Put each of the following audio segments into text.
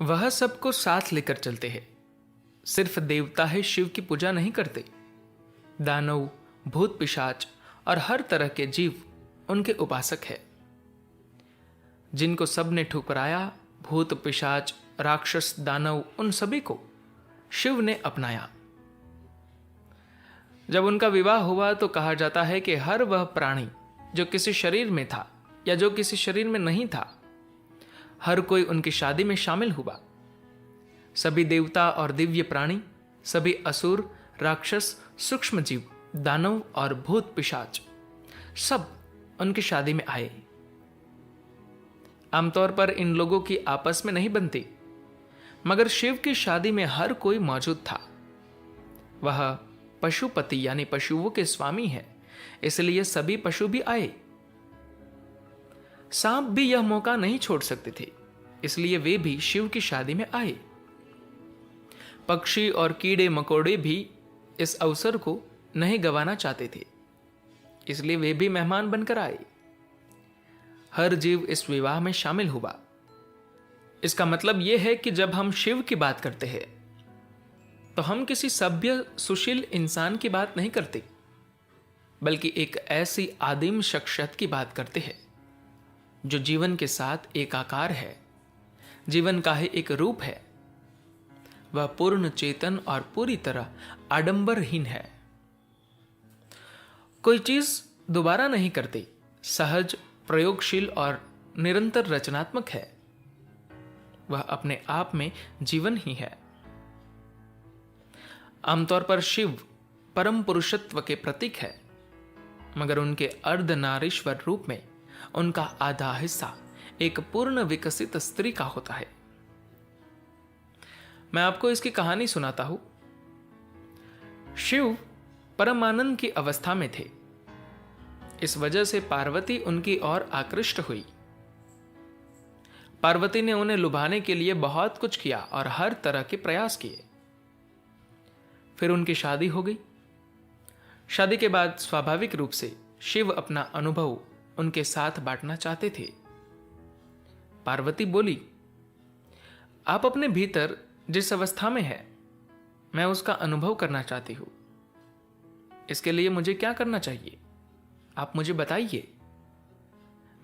वह सबको साथ लेकर चलते हैं। सिर्फ देवता है शिव की पूजा नहीं करते। दानव, भूत पिशाच और हर तरह के जीव उनके उपासक है। जिनको सबने ठुकराया, भूत पिशाच, राक्षस, दानव, उन सभी को शिव ने अपनाया। जब उनका विवाह हुआ तो कहा जाता है कि हर वह प्राणी जो किसी शरीर में था या जो किसी शरीर में नहीं था, हर कोई उनकी शादी में शामिल हुआ। सभी देवता और दिव्य प्राणी, सभी असुर, राक्षस, सूक्ष्म जीव, दानव और भूत पिशाच सब उनकी शादी में आए। आमतौर पर इन लोगों की आपस में नहीं बनती, मगर शिव की शादी में हर कोई मौजूद था। वह पशुपति यानी पशुओं के स्वामी है, इसलिए सभी पशु भी आए। सांप भी यह मौका नहीं छोड़ सकते थे, इसलिए वे भी शिव की शादी में आए। पक्षी और कीड़े मकोड़े भी इस अवसर को नहीं गंवाना चाहते थे, इसलिए वे भी मेहमान बनकर आए। हर जीव इस विवाह में शामिल हुआ। इसका मतलब यह है कि जब हम शिव की बात करते हैं तो हम किसी सभ्य सुशील इंसान की बात नहीं करते, बल्कि एक ऐसी आदिम शख्सियत की बात करते हैं जो जीवन के साथ एकाकार है, जीवन का ही एक रूप है। वह पूर्ण चेतन और पूरी तरह आडंबरहीन है। कोई चीज दोबारा नहीं करती, सहज, प्रयोगशील और निरंतर रचनात्मक है। वह अपने आप में जीवन ही है। आमतौर पर शिव परम पुरुषत्व के प्रतीक है, मगर उनके अर्धनारीश्वर रूप में उनका आधा हिस्सा एक पूर्ण विकसित स्त्री का होता है। मैं आपको इसकी कहानी सुनाता हूं। शिव परमानंद की अवस्था में थे। इस वजह से पार्वती उनकी ओर आकृष्ट हुई। पार्वती ने उन्हें लुभाने के लिए बहुत कुछ किया और हर तरह के प्रयास किए। फिर उनकी शादी हो गई। शादी के बाद स्वाभाविक रूप से शिव अपना अनुभव उनके साथ बांटना चाहते थे। पार्वती बोली, आप अपने भीतर जिस अवस्था में है, मैं उसका अनुभव करना चाहती हूं। इसके लिए मुझे क्या करना चाहिए, आप मुझे बताइए।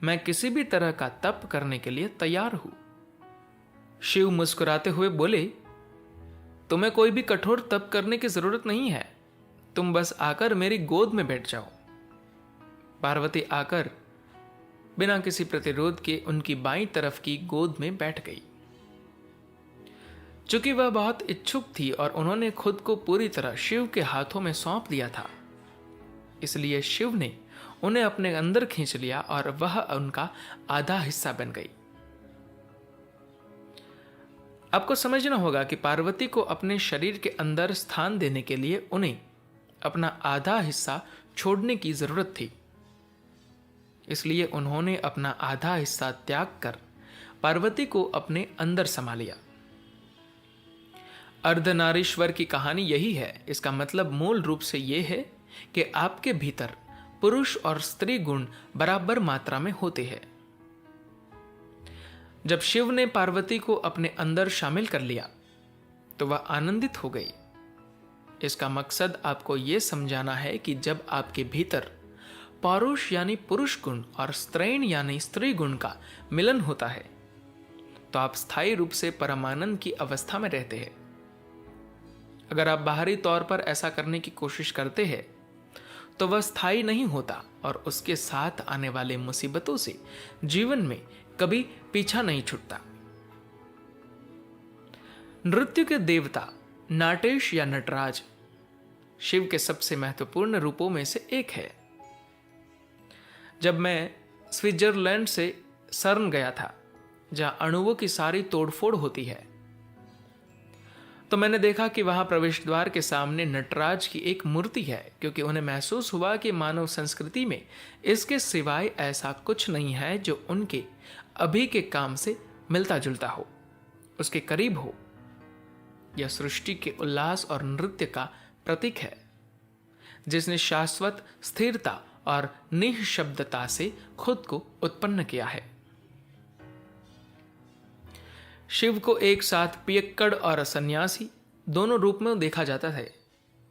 मैं किसी भी तरह का तप करने के लिए तैयार हूं। शिव मुस्कुराते हुए बोले, तुम्हें कोई भी कठोर तप करने की जरूरत नहीं है। तुम बस आकर मेरी गोद में बैठ जाओ। पार्वती आकर बिना किसी प्रतिरोध के उनकी बाईं तरफ की गोद में बैठ गई। चूंकि वह बहुत इच्छुक थी और उन्होंने खुद को पूरी तरह शिव के हाथों में सौंप दिया था, इसलिए शिव ने उन्हें अपने अंदर खींच लिया और वह उनका आधा हिस्सा बन गई। आपको समझना होगा कि पार्वती को अपने शरीर के अंदर स्थान देने के लिए उन्हें अपना आधा हिस्सा छोड़ने की जरूरत थी। इसलिए उन्होंने अपना आधा हिस्सा त्याग कर पार्वती को अपने अंदर समा लिया। अर्धनारीश्वर की कहानी यही है। इसका मतलब मूल रूप से यह है कि आपके भीतर पुरुष और स्त्री गुण बराबर मात्रा में होते हैं। जब शिव ने पार्वती को अपने अंदर शामिल कर लिया तो वह आनंदित हो गई। इसका मकसद आपको यह समझाना है कि जब आपके भीतर पौरुष यानी पुरुष गुण और स्त्रैण यानी स्त्री गुण का मिलन होता है तो आप स्थायी रूप से परमानंद की अवस्था में रहते हैं। अगर आप बाहरी तौर पर ऐसा करने की कोशिश करते हैं तो वह स्थायी नहीं होता और उसके साथ आने वाले मुसीबतों से जीवन में कभी पीछा नहीं छूटता। नृत्य के देवता नाटेश या नटराज शिव के सबसे महत्वपूर्ण रूपों में से एक है। जब मैं स्विट्जरलैंड से सर्न गया था, जहां अणुओं की सारी तोड़फोड़ होती है, तो मैंने देखा कि वहां प्रवेश द्वार के सामने नटराज की एक मूर्ति है, क्योंकि उन्हें महसूस हुआ कि मानव संस्कृति में इसके सिवाय ऐसा कुछ नहीं है जो उनके अभी के काम से मिलता जुलता हो, उसके करीब हो। यह सृष्टि के उल्लास और नृत्य का प्रतीक है, जिसने शाश्वत स्थिरता और निःशब्दता से खुद को उत्पन्न किया है। शिव को एक साथ पियक्कड़ और सन्यासी दोनों रूप में देखा जाता है।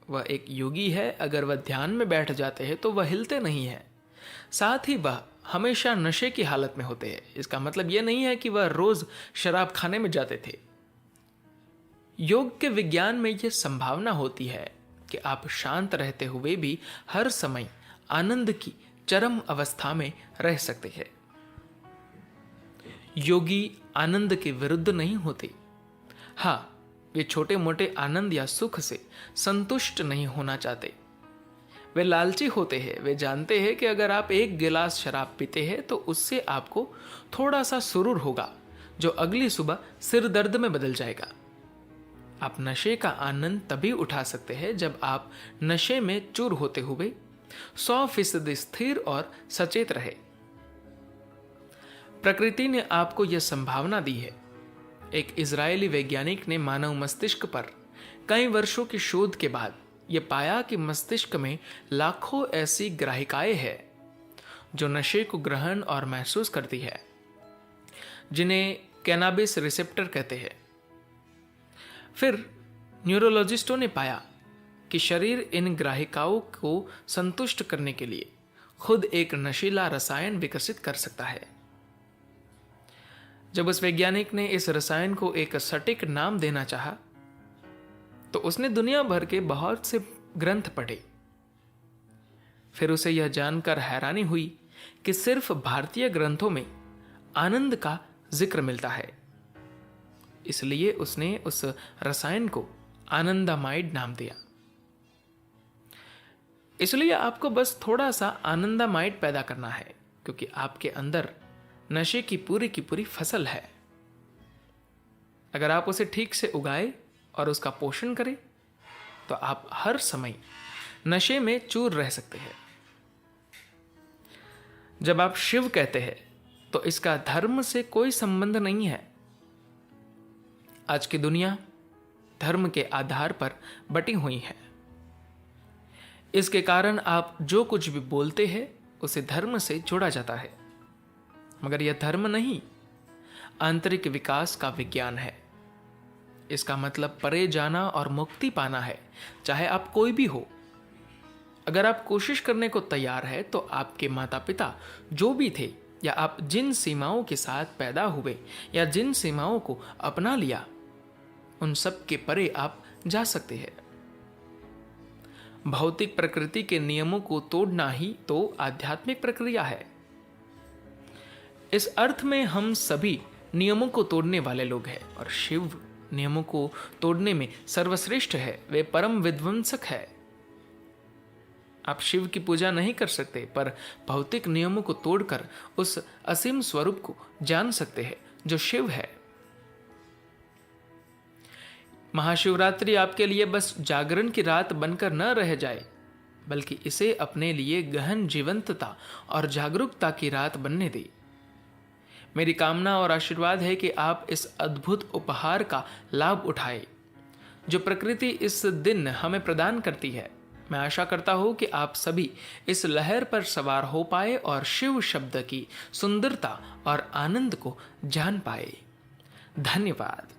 वह एक योगी है, अगर वह ध्यान में बैठ जाते हैं तो वह हिलते नहीं हैं। साथ ही वह हमेशा नशे की हालत में होते हैं। इसका मतलब यह नहीं है कि वह रोज शराब खाने में जाते थे। योग के विज्ञान में यह संभावना होती है कि आप शांत रहते हुए भी हर समय आनंद की चरम अवस्था में रह सकते हैं। योगी आनंद के विरुद्ध नहीं होते। हाँ, वे छोटे मोटे आनंद या सुख से संतुष्ट नहीं होना चाहते। वे लालची होते हैं। वे जानते हैं कि अगर आप एक गिलास शराब पीते हैं तो उससे आपको थोड़ा सा सुरूर होगा, जो अगली सुबह सिर दर्द में बदल जाएगा। आप नशे का आनंद तभी उठा सकते हैं जब आप नशे में चूर होते हुए 100% स्थिर और सचेत रहे। प्रकृति ने आपको यह संभावना दी है। एक इजरायली वैज्ञानिक ने मानव मस्तिष्क पर कई वर्षों की शोध के बाद यह पाया कि मस्तिष्क में लाखों ऐसी ग्राहिकाएं हैं जो नशे को ग्रहण और महसूस करती है, जिन्हें कैनाबिस रिसेप्टर कहते हैं। फिर न्यूरोलॉजिस्टों ने पाया कि शरीर इन ग्राहिकाओं को संतुष्ट करने के लिए खुद एक नशीला रसायन विकसित कर सकता है। जब उस वैज्ञानिक ने इस रसायन को एक सटीक नाम देना चाहा, तो उसने दुनिया भर के बहुत से ग्रंथ पढ़े। फिर उसे यह जानकर हैरानी हुई कि सिर्फ भारतीय ग्रंथों में आनंद का जिक्र मिलता है। इसलिए उसने उस रसायन को आनंदामाइड नाम दिया। इसलिए आपको बस थोड़ा सा आनंदामाइड पैदा करना है, क्योंकि आपके अंदर नशे की पूरी फसल है। अगर आप उसे ठीक से उगाए और उसका पोषण करें तो आप हर समय नशे में चूर रह सकते हैं। जब आप शिव कहते हैं तो इसका धर्म से कोई संबंध नहीं है। आज की दुनिया धर्म के आधार पर बटी हुई है। इसके कारण आप जो कुछ भी बोलते हैं उसे धर्म से जोड़ा जाता है, मगर यह धर्म नहीं, आंतरिक विकास का विज्ञान है। इसका मतलब परे जाना और मुक्ति पाना है, चाहे आप कोई भी हो। अगर आप कोशिश करने को तैयार है तो आपके माता पिता जो भी थे, या आप जिन सीमाओं के साथ पैदा हुए या जिन सीमाओं को अपना लिया, उन सब के परे आप जा सकते हैं। भौतिक प्रकृति के नियमों को तोड़ना ही तो आध्यात्मिक प्रक्रिया है। इस अर्थ में हम सभी नियमों को तोड़ने वाले लोग हैं, और शिव नियमों को तोड़ने में सर्वश्रेष्ठ है। वे परम विध्वंसक है। आप शिव की पूजा नहीं कर सकते, पर भौतिक नियमों को तोड़कर उस असीम स्वरूप को जान सकते हैं जो शिव है। महाशिवरात्रि आपके लिए बस जागरण की रात बनकर न रह जाए, बल्कि इसे अपने लिए गहन जीवंतता और जागरूकता की रात बनने दे। मेरी कामना और आशीर्वाद है कि आप इस अद्भुत उपहार का लाभ उठाएं जो प्रकृति इस दिन हमें प्रदान करती है। मैं आशा करता हूं कि आप सभी इस लहर पर सवार हो पाए और शिव शब्द की सुंदरता और आनंद को जान पाए। धन्यवाद।